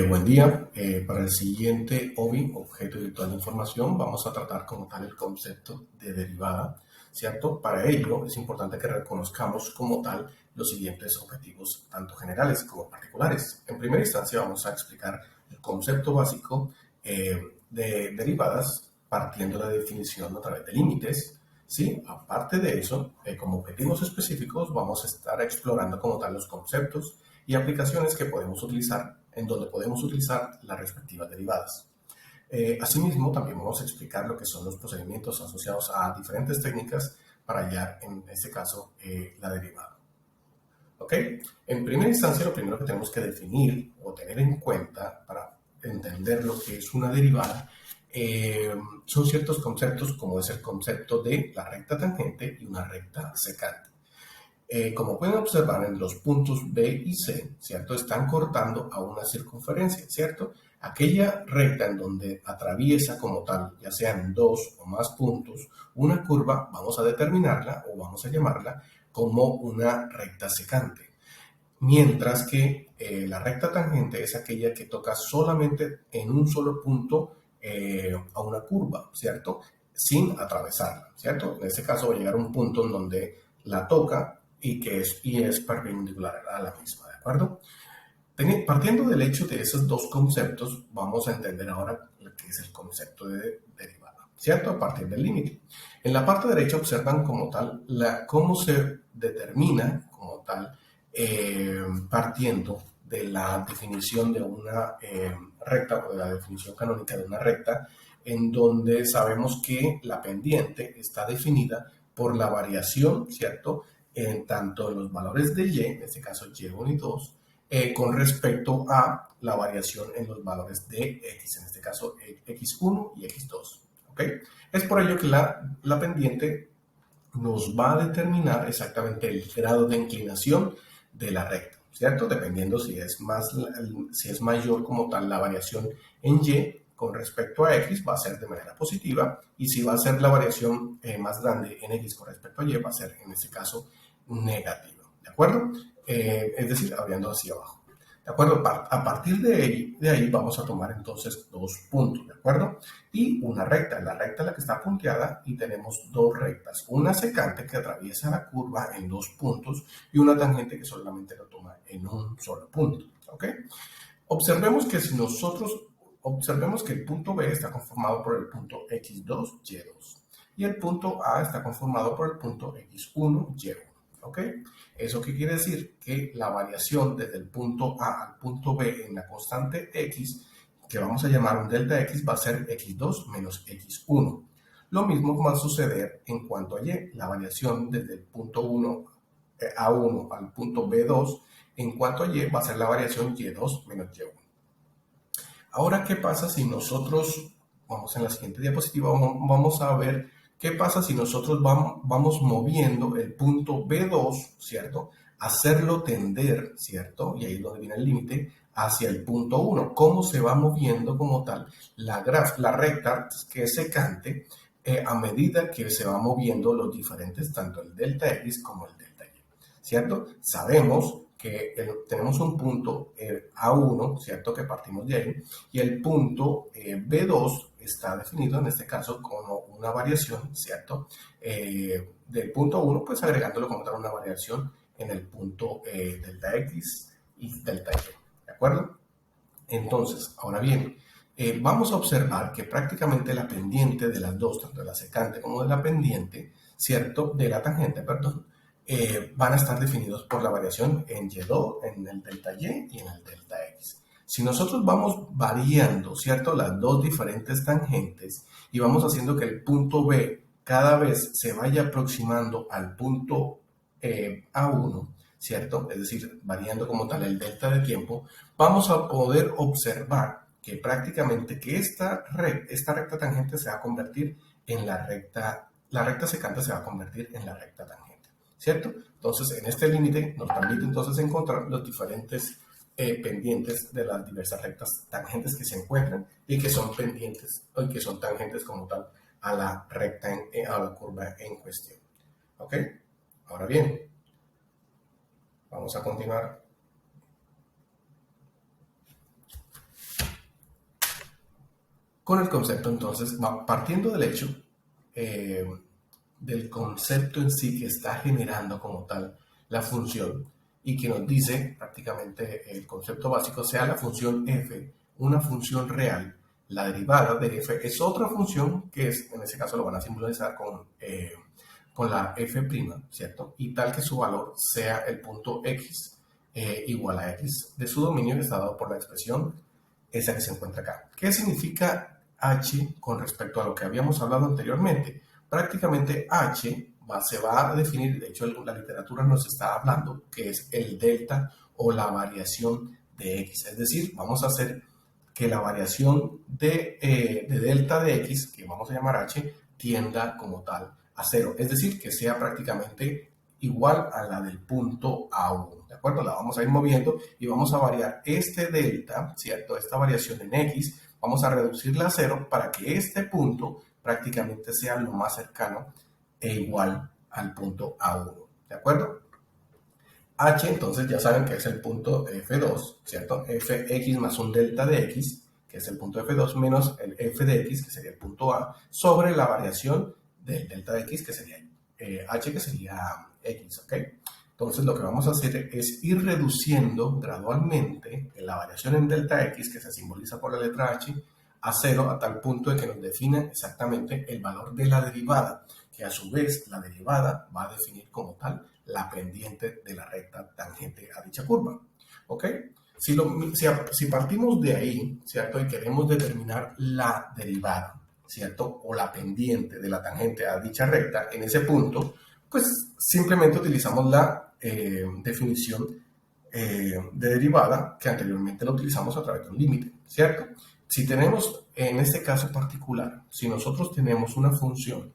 Buen día. Para el siguiente OBI, objeto virtual de información, vamos a tratar como tal el concepto de derivada, ¿cierto? Para ello es importante que reconozcamos como tal los siguientes objetivos, tanto generales como particulares. En primera instancia vamos a explicar el concepto básico de derivadas partiendo de la definición a través de límites. Sí, aparte de eso, como objetivos específicos vamos a estar explorando como tal los conceptos y aplicaciones que podemos utilizar, en donde podemos utilizar las respectivas derivadas. Asimismo, también vamos a explicar lo que son los procedimientos asociados a diferentes técnicas para hallar, en este caso, la derivada. ¿Ok? En primera instancia, lo primero que tenemos que definir o tener en cuenta para entender lo que es una derivada son ciertos conceptos, como es el concepto de la recta tangente y una recta secante. Como pueden observar en los puntos B y C, ¿cierto? Están cortando a una circunferencia, ¿cierto? Aquella recta en donde atraviesa como tal, ya sean dos o más puntos, una curva, vamos a determinarla o vamos a llamarla como una recta secante. Mientras que la recta tangente es aquella que toca solamente en un solo punto a una curva, ¿cierto? Sin atravesarla, ¿cierto? En este caso va a llegar a un punto en donde la toca y es perpendicular a la misma, ¿de acuerdo? Partiendo del hecho de esos dos conceptos, vamos a entender ahora lo que es el concepto de derivada, ¿cierto? A partir del límite. En la parte derecha observan como tal cómo se determina como tal partiendo de la definición de una recta o de la definición canónica de una recta, en donde sabemos que la pendiente está definida por la variación, ¿cierto? En tanto en los valores de y, en este caso y1 y 2, con respecto a la variación en los valores de x, en este caso x1 y x2. ¿Okay? Es por ello que la pendiente nos va a determinar exactamente el grado de inclinación de la recta, ¿cierto? Dependiendo si es mayor como tal la variación en y con respecto a x, va a ser de manera positiva, y si va a ser la variación más grande en x con respecto a y, va a ser en este caso negativa, ¿de acuerdo? Es decir, abriendo hacia abajo. ¿De acuerdo? A partir de ahí vamos a tomar entonces dos puntos, ¿de acuerdo? Y una recta, la recta es la que está punteada y tenemos dos rectas, una secante que atraviesa la curva en dos puntos y una tangente que solamente lo toma en un solo punto, ¿ok? Observemos que el punto B está conformado por el punto X2, Y2 y el punto A está conformado por el punto X1, Y1. ¿Ok? ¿Eso qué quiere decir? Que la variación desde el punto A al punto B en la constante X, que vamos a llamar un delta X, va a ser X2 menos X1. Lo mismo va a suceder en cuanto a Y, la variación desde el punto 1 A1 al punto B2, en cuanto a Y va a ser la variación Y2 menos Y1. Ahora, ¿qué pasa si nosotros, vamos en la siguiente diapositiva, vamos a ver qué pasa si nosotros vamos moviendo el punto B2, ¿cierto? Hacerlo tender, ¿cierto? Y ahí es donde viene el límite, hacia el punto 1. ¿Cómo se va moviendo como tal la recta que es secante a medida que se va moviendo los diferentes, tanto el delta X como el delta Y, ¿cierto? Sabemos que tenemos un punto A1, ¿cierto? Que partimos de ahí, y el punto B2 está definido en este caso como una variación, ¿cierto? Del punto 1, pues agregándolo como tal una variación en el punto delta X y delta Y, ¿de acuerdo? Entonces, ahora bien, vamos a observar que prácticamente la pendiente de las dos, tanto de la secante como de la pendiente, ¿cierto? De la tangente, perdón, van a estar definidos por la variación en Y2, en el delta Y y en el delta X. Si nosotros vamos variando, ¿cierto? Las dos diferentes tangentes y vamos haciendo que el punto B cada vez se vaya aproximando al punto A1, ¿cierto? Es decir, variando como tal el delta de tiempo, vamos a poder observar que prácticamente que esta recta tangente se va a convertir en la recta secante se va a convertir en la recta tangente, ¿cierto? Entonces, en este límite nos permite entonces encontrar los diferentes pendientes de las diversas rectas tangentes que se encuentran y que son pendientes y que son tangentes como tal a la recta, a la curva en cuestión. ¿Ok? Ahora bien, vamos a continuar. con el concepto entonces, partiendo del hecho, eh, del concepto en sí que está generando como tal la función y que nos dice prácticamente el concepto básico sea la función f, una función real. La derivada de f es otra función que es, en ese caso lo van a simbolizar con la f', ¿cierto? Y tal que su valor sea el punto x igual a x de su dominio que está dado por la expresión esa que se encuentra acá. ¿Qué significa h con respecto a lo que habíamos hablado anteriormente? Prácticamente h se va a definir, de hecho la literatura nos está hablando que es el delta o la variación de x. Es decir, vamos a hacer que la variación de delta de x, que vamos a llamar h, tienda como tal a cero. Es decir, que sea prácticamente igual a la del punto A1, ¿de acuerdo? La vamos a ir moviendo y vamos a variar este delta, ¿cierto? Esta variación en X, vamos a reducirla a cero para que este punto prácticamente sea lo más cercano e igual al punto A1, ¿de acuerdo? H, entonces ya saben que es el punto F2, ¿cierto? Fx más un delta de X, que es el punto F2, menos el F de X, que sería el punto A, sobre la variación del delta de X, que sería H, que sería X, ¿ok? Entonces lo que vamos a hacer es ir reduciendo gradualmente la variación en delta X, que se simboliza por la letra H, a cero, a tal punto de que nos defina exactamente el valor de la derivada, que a su vez la derivada va a definir como tal la pendiente de la recta tangente a dicha curva. ¿Ok? Si partimos de ahí, ¿cierto? Y queremos determinar la derivada, ¿cierto? O la pendiente de la tangente a dicha recta en ese punto, pues simplemente utilizamos la definición de derivada que anteriormente la utilizamos a través de un límite, ¿cierto? Si tenemos, en este caso particular, si nosotros tenemos una función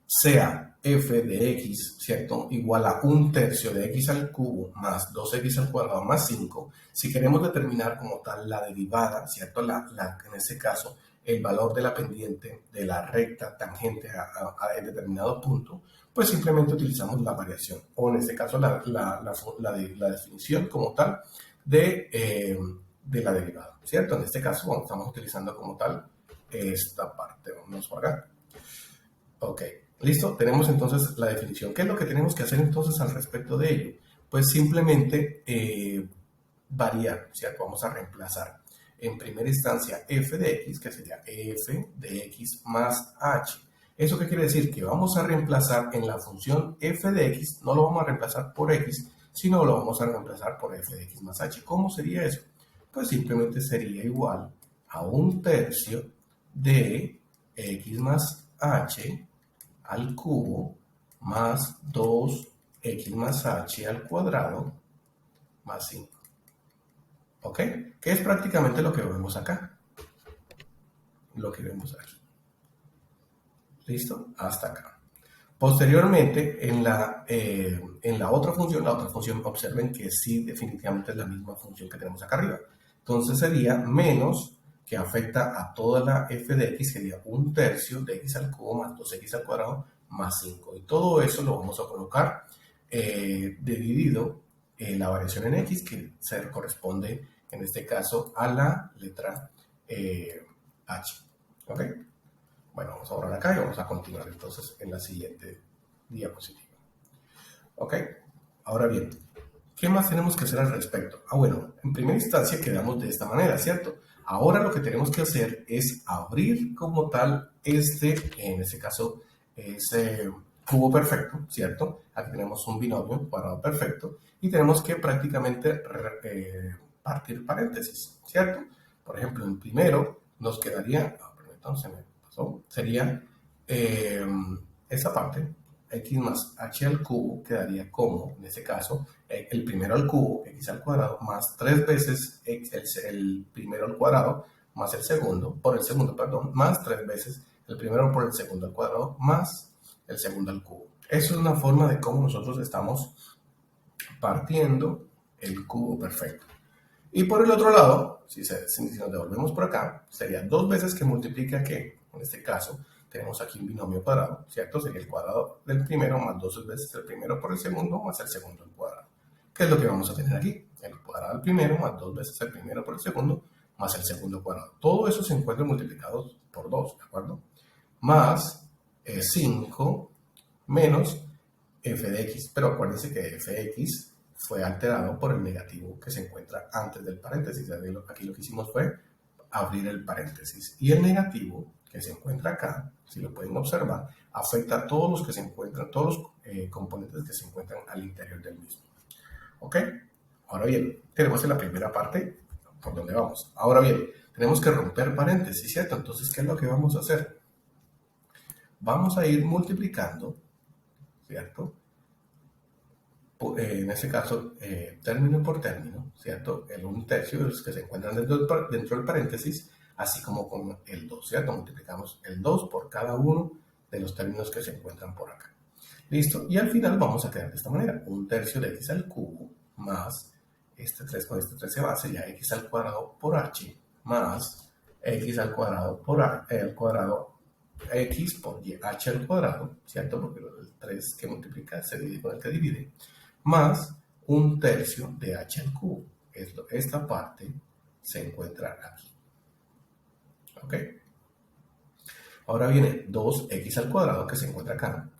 sea f de x, ¿cierto? Igual a un tercio de x al cubo más 2x al cuadrado más 5, si queremos determinar como tal la derivada, ¿cierto? En este caso, el valor de la pendiente de la recta tangente a determinado punto, pues simplemente utilizamos la variación, o en este caso la definición como tal de la derivada, ¿cierto? En este caso estamos utilizando como tal esta parte, vamos por acá. Ok, listo, tenemos entonces la definición. ¿Qué es lo que tenemos que hacer entonces al respecto de ello? Pues simplemente variar, ¿cierto? Vamos a reemplazar en primera instancia f de x, que sería f de x más h. ¿Eso qué quiere decir? Que vamos a reemplazar en la función f de x, no lo vamos a reemplazar por x, sino lo vamos a reemplazar por f de x más h. ¿Cómo sería eso? Pues simplemente sería igual a un tercio de x más h al cubo más 2x más h al cuadrado más 5. ¿Ok? Que es prácticamente lo que vemos acá. Lo que vemos aquí. ¿Listo? Hasta acá. Posteriormente, en la otra función, observen que sí, definitivamente es la misma función que tenemos acá arriba. Entonces sería menos, que afecta a toda la f de x, sería un tercio de x al cubo más 2x al cuadrado más 5. Y todo eso lo vamos a colocar dividido la variación en x, que se corresponde en este caso a la letra h. ¿Ok? Bueno, vamos a borrar acá y vamos a continuar entonces en la siguiente diapositiva. ¿Ok? Ahora bien, ¿qué más tenemos que hacer al respecto? Bueno, en primera instancia quedamos de esta manera, ¿cierto? Ahora lo que tenemos que hacer es abrir como tal en este caso, ese cubo perfecto, ¿cierto? Aquí tenemos un binomio cuadrado perfecto y tenemos que prácticamente partir paréntesis, ¿cierto? Por ejemplo, en primero nos quedaría, entonces me pasó, sería esa parte, x más h al cubo quedaría como, en este caso, el primero al cubo, x al cuadrado, más 3 veces el primero al cuadrado, más el segundo, perdón, más 3 veces el primero por el segundo al cuadrado, más el segundo al cubo. Eso es una forma de cómo nosotros estamos partiendo el cubo perfecto. Y por el otro lado, si nos devolvemos por acá, sería 2 veces que multiplica que, en este caso, tenemos aquí un binomio cuadrado, ¿cierto? Sería el cuadrado del primero más 2 veces el primero por el segundo más el segundo al cuadrado. ¿Qué es lo que vamos a tener aquí? El cuadrado del primero más 2 veces el primero por el segundo más el segundo cuadrado. Todo eso se encuentra multiplicado por 2, ¿de acuerdo? Más 5 menos f de x, pero acuérdense que f de x fue alterado por el negativo que se encuentra antes del paréntesis. Aquí lo que hicimos fue abrir el paréntesis. Y el negativo que se encuentra acá, si lo pueden observar, afecta a todos los que se encuentran, todos los componentes que se encuentran al interior del mismo. ¿Ok? Ahora bien, tenemos en la primera parte por donde vamos. Ahora bien, tenemos que romper paréntesis, ¿cierto? Entonces, ¿qué es lo que vamos a hacer? Vamos a ir multiplicando, ¿cierto? En este caso, término por término, ¿cierto? El 1/3 de los que se encuentran dentro del paréntesis, así como con el 2, ¿cierto? Multiplicamos el 2 por cada uno de los términos que se encuentran por acá. ¿Listo? Y al final vamos a quedar de esta manera. 1/3 de x al cubo más este 3 con este 3 se va, sería x al cuadrado por h más x al cuadrado por al cuadrado x por h al cuadrado, ¿cierto? Porque el 3 que multiplica se divide con el que divide, más 1/3 de h al cubo. Esta parte se encuentra aquí. ¿Ok? Ahora viene 2x al cuadrado que se encuentra acá,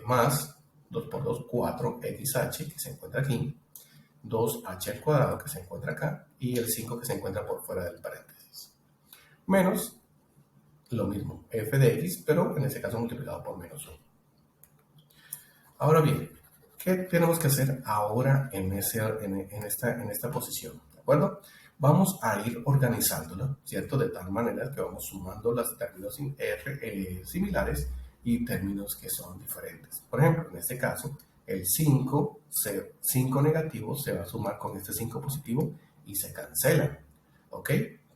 más 2 por 2, 4xh que se encuentra aquí, 2h al cuadrado que se encuentra acá y el 5 que se encuentra por fuera del paréntesis. Menos lo mismo, f de x, pero en este caso multiplicado por menos 1. Ahora bien, ¿qué tenemos que hacer ahora en esta posición? ¿De acuerdo? Vamos a ir organizándolo, ¿cierto? De tal manera que vamos sumando los términos similares y términos que son diferentes. Por ejemplo, en este caso, el 5 negativo se va a sumar con este 5 positivo y se cancela. ¿Ok?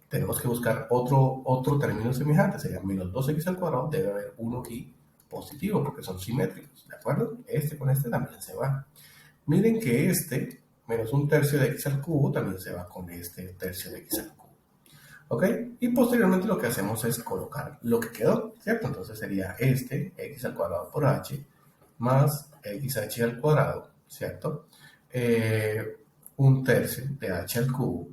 Tenemos que buscar otro término semejante, sería menos 2x al cuadrado, debe haber uno aquí positivo porque son simétricos, ¿de acuerdo? Este con este también se va. Miren que este menos 1/3 de x al cubo también se va con este tercio de x al cubo. ¿Ok? Y posteriormente lo que hacemos es colocar lo que quedó, ¿cierto? Entonces sería este, x al cuadrado por h, más xh al cuadrado, ¿cierto? 1/3 de h al cubo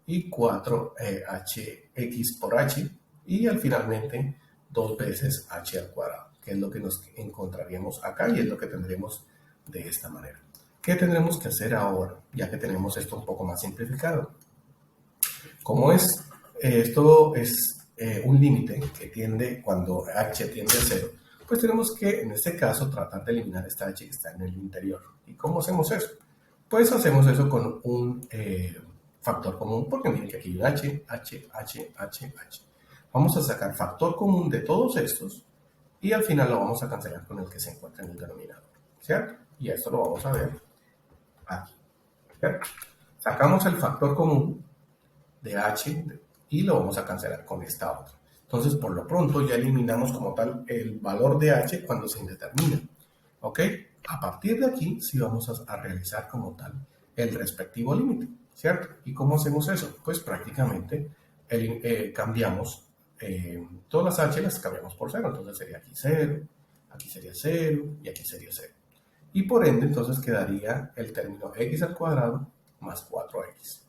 y 4hx por h, y al finalmente 2 veces h al cuadrado, que es lo que nos encontraríamos acá y es lo que tendremos de esta manera. ¿Qué tendremos que hacer ahora, ya que tenemos esto un poco más simplificado? Como esto es un límite que tiende, cuando h tiende a 0, pues tenemos que, en este caso, tratar de eliminar esta h que está en el interior. ¿Y cómo hacemos eso? Pues hacemos eso con un factor común, porque miren que aquí hay h. Vamos a sacar factor común de todos estos y al final lo vamos a cancelar con el que se encuentra en el denominador, ¿cierto? Y esto lo vamos a ver aquí, ¿cierto? Sacamos el factor común de h y lo vamos a cancelar con esta otra. Entonces, por lo pronto, ya eliminamos como tal el valor de h cuando se indetermina, ¿ok? A partir de aquí, sí vamos a realizar como tal el respectivo límite, ¿cierto? ¿Y cómo hacemos eso? Pues prácticamente cambiamos todas las h las cambiamos por 0, entonces sería aquí 0, aquí sería 0 y aquí sería 0. Y por ende, entonces quedaría el término x al cuadrado más 4x,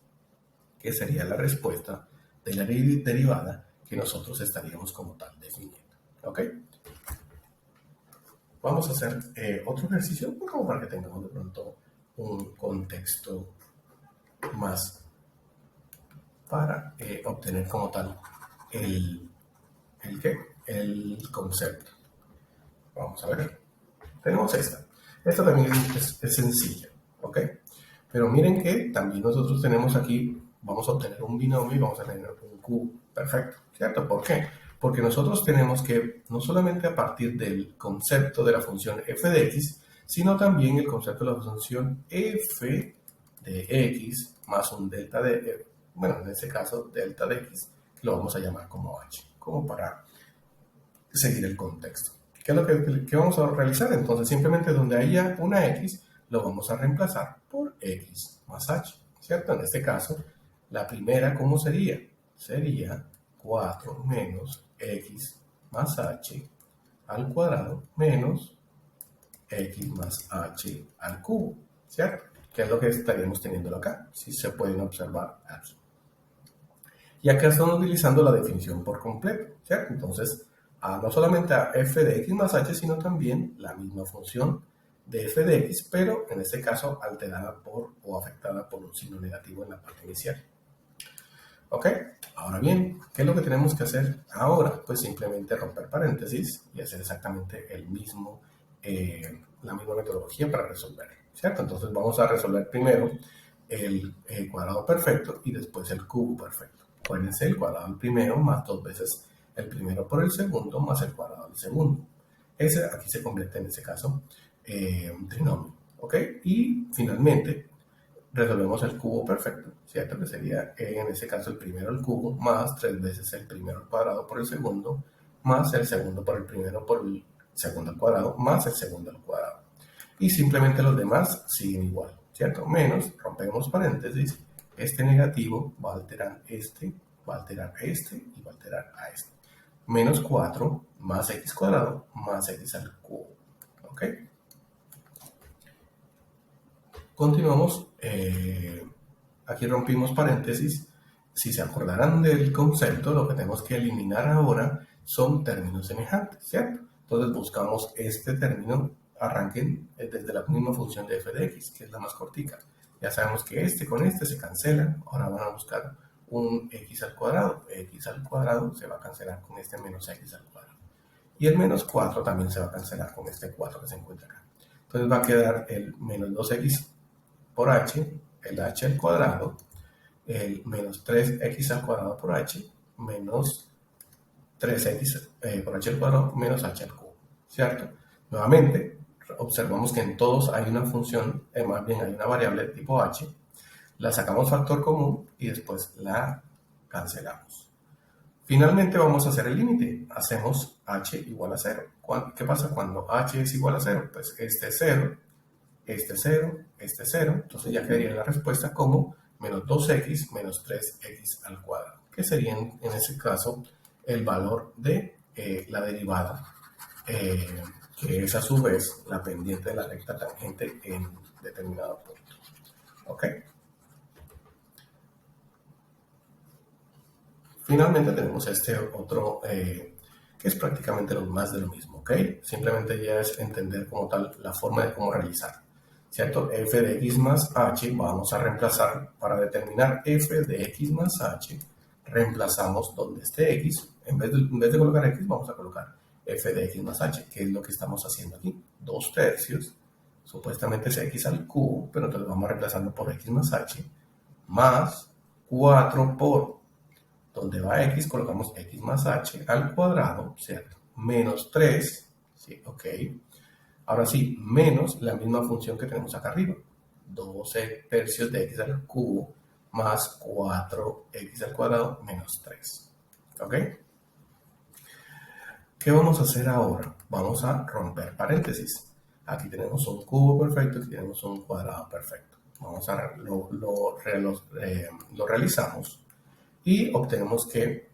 que sería la respuesta de la derivada que nosotros estaríamos como tal definiendo, ¿ok? Vamos a hacer otro ejercicio como para que tengamos de pronto un contexto más para obtener como tal el concepto. Vamos a ver. Tenemos esta. Esta también es sencilla, ¿ok? Pero miren que también nosotros tenemos aquí, vamos a obtener un binomio y vamos a tener un cubo. Perfecto, ¿cierto? ¿Por qué? Porque nosotros tenemos que, no solamente a partir del concepto de la función f de x, sino también el concepto de la función f de x más un delta de, bueno, en este caso, delta de x, que lo vamos a llamar como h, como para seguir el contexto. ¿Qué es lo que vamos a realizar? Entonces, simplemente donde haya una x, lo vamos a reemplazar por x más h, ¿cierto? En este caso, la primera, ¿cómo sería? Sería 4 menos x más h al cuadrado menos x más h al cubo, ¿cierto? Que es lo que estaríamos teniendo acá, si se pueden observar aquí. Y acá estamos utilizando la definición por completo, ¿cierto? Entonces, no solamente a f de x más h, sino también la misma función de f de x, pero en este caso alterada por o afectada por un signo negativo en la parte inicial. ¿Ok? Ahora bien, ¿qué es lo que tenemos que hacer ahora? Pues simplemente romper paréntesis y hacer exactamente la misma metodología para resolver, ¿cierto? Entonces vamos a resolver primero el cuadrado perfecto y después el cubo perfecto. Acuérdense, el cuadrado del primero más 2 veces el primero por el segundo más el cuadrado del segundo. Ese aquí se convierte en ese caso un trinomio, ¿ok? Y finalmente resolvemos el cubo perfecto, ¿cierto? Que sería en ese caso el primero al cubo más 3 veces el primero al cuadrado por el segundo más el segundo por el primero por el segundo al cuadrado más el segundo al cuadrado. Y simplemente los demás siguen igual, ¿cierto? Menos, rompemos paréntesis, este negativo va a alterar este, va a alterar a este y va a alterar a este. Menos 4 más x cuadrado más x al cubo, ¿ok? Continuamos, aquí rompimos paréntesis. Si se acordarán del concepto, lo que tenemos que eliminar ahora son términos semejantes, ¿cierto? Entonces buscamos este término, arranquen desde la misma función de f de x, que es la más cortica. Ya sabemos que este con este se cancelan, ahora van a buscar un x al cuadrado. X al cuadrado se va a cancelar con este menos x al cuadrado. Y el menos 4 también se va a cancelar con este 4 que se encuentra acá. Entonces va a quedar el menos 2x por h, el h al cuadrado, el menos 3x al cuadrado por h, menos 3x por h al cuadrado, menos h al cubo, ¿cierto? Nuevamente, observamos que en todos hay una función, más bien hay una variable de tipo h, la sacamos factor común y después la cancelamos. Finalmente vamos a hacer el límite, hacemos h igual a 0. ¿Qué pasa cuando h es igual a 0? Pues este es 0, este 0, este 0, entonces ya quedaría la respuesta como menos 2x menos 3x al cuadrado, que sería en ese caso el valor de la derivada, que es a su vez la pendiente de la recta tangente en determinado punto. ¿Ok? Finalmente tenemos este otro que es prácticamente lo más de lo mismo, ¿ok? Simplemente ya es entender como tal la forma de cómo realizar. ¿Cierto? F de x más h, vamos a reemplazar para determinar f de x más h, reemplazamos donde esté x, en vez de colocar x, vamos a colocar f de x más h, que es lo que estamos haciendo aquí, 2 tercios, supuestamente es x al cubo, pero entonces vamos reemplazando por x más h, más 4 por, donde va x, colocamos x más h al cuadrado, ¿cierto? Menos 3, ¿sí? Ok. Ahora sí, menos la misma función que tenemos acá arriba. 12 tercios de x al cubo más 4x al cuadrado menos 3. ¿Ok? ¿Qué vamos a hacer ahora? Vamos a romper paréntesis. Aquí tenemos un cubo perfecto, aquí tenemos un cuadrado perfecto. Vamos a lo realizamos y obtenemos que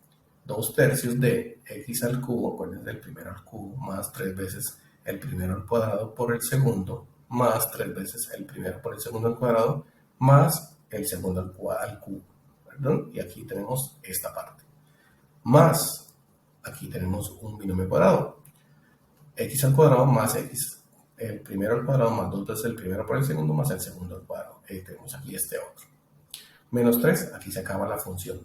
2 tercios de x al cubo, acuérdense del primero al cubo, más 3 veces el primero al cuadrado por el segundo, más 3 veces el primero por el segundo al cuadrado, más el segundo al cubo. ¿Perdón? Y aquí tenemos esta parte. Más, aquí tenemos un binomio cuadrado. X al cuadrado más x, el primero al cuadrado más 2 veces el primero por el segundo más el segundo al cuadrado. Tenemos aquí este otro. Menos 3, aquí se acaba la función.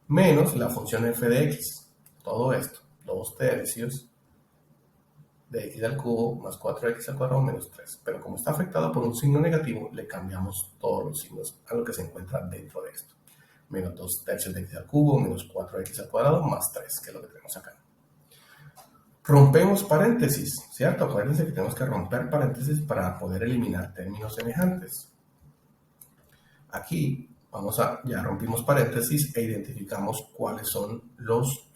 Menos la función f de x. Todo esto, 2 tercios de x al cubo más 4x al cuadrado menos 3. Pero como está afectado por un signo negativo, le cambiamos todos los signos a lo que se encuentra dentro de esto. Menos 2 tercios de x al cubo, menos 4x al cuadrado, más 3, que es lo que tenemos acá. Rompemos paréntesis, ¿cierto? Acuérdense que tenemos que romper paréntesis para poder eliminar términos semejantes. Aquí ya rompimos paréntesis e identificamos cuáles son los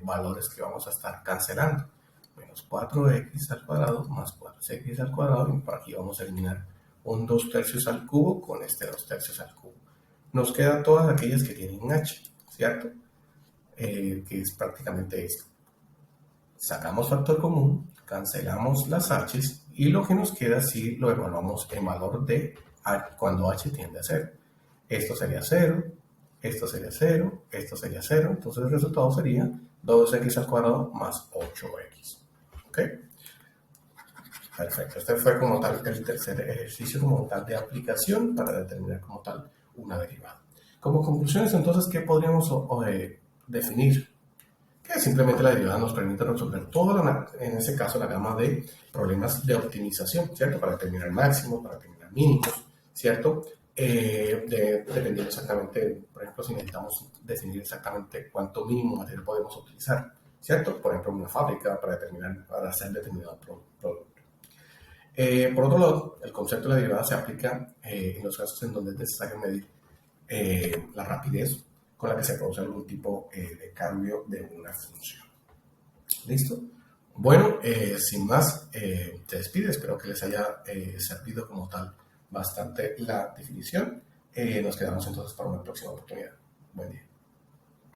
valores que vamos a estar cancelando. Menos 4x al cuadrado más 4x al cuadrado, y por aquí vamos a eliminar un 2 tercios al cubo con este 2 tercios al cubo. Nos quedan todas aquellas que tienen h, ¿cierto? Que es prácticamente esto. Sacamos factor común, cancelamos las h's y lo que nos queda si lo evaluamos en valor de cuando h tiende a 0. Esto sería 0, esto sería 0, esto sería 0, entonces el resultado sería 2x al cuadrado más 8x. ¿Ok? Perfecto. Este fue como tal el tercer ejercicio como tal de aplicación para determinar como tal una derivada. Como conclusiones, entonces, ¿qué podríamos definir? Que simplemente la derivada nos permite resolver toda, en ese caso, la gama de problemas de optimización, ¿cierto? Para determinar máximos, para determinar mínimos, ¿cierto? Dependiendo exactamente, por ejemplo, si necesitamos definir exactamente cuánto mínimo material podemos utilizar, ¿cierto? Por ejemplo, en una fábrica para hacer determinado producto. Por otro lado, el concepto de la derivada se aplica en los casos en donde es necesario medir la rapidez con la que se produce algún tipo de cambio de una función. ¿Listo? Bueno, sin más, te despido. Espero que les haya servido como tal bastante la definición. Nos quedamos entonces para una próxima oportunidad. Buen día.